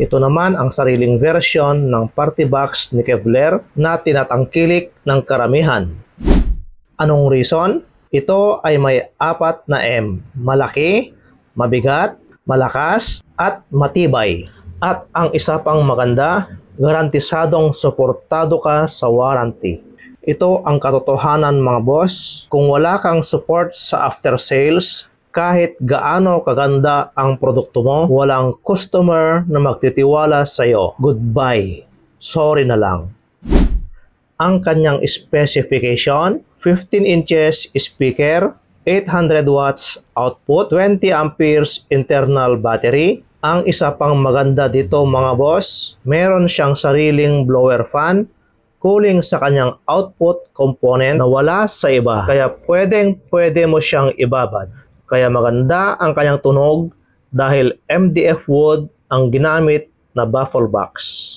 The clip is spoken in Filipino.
Ito naman ang sariling version ng party box ni Kevlar na tinatangkilik ng karamihan. Anong reason? Ito ay may 4 na M. Malaki, mabigat, malakas, at matibay. At ang isa pang maganda, garantisadong suportado ka sa warranty. Ito ang katotohanan mga boss. Kung wala kang support sa after sales, kahit gaano kaganda ang produkto mo, walang customer na magtitiwala sa iyo. Goodbye. Sorry na lang. Ang kanyang specification, 15 inches speaker, 800 watts output, 20 amperes internal battery. Ang isa pang maganda dito mga boss, meron siyang sariling blower fan, cooling sa kanyang output component na wala sa iba. Kaya pwede mo siyang ibabad. Kaya maganda ang kanyang tunog dahil MDF wood ang ginamit na baffle box.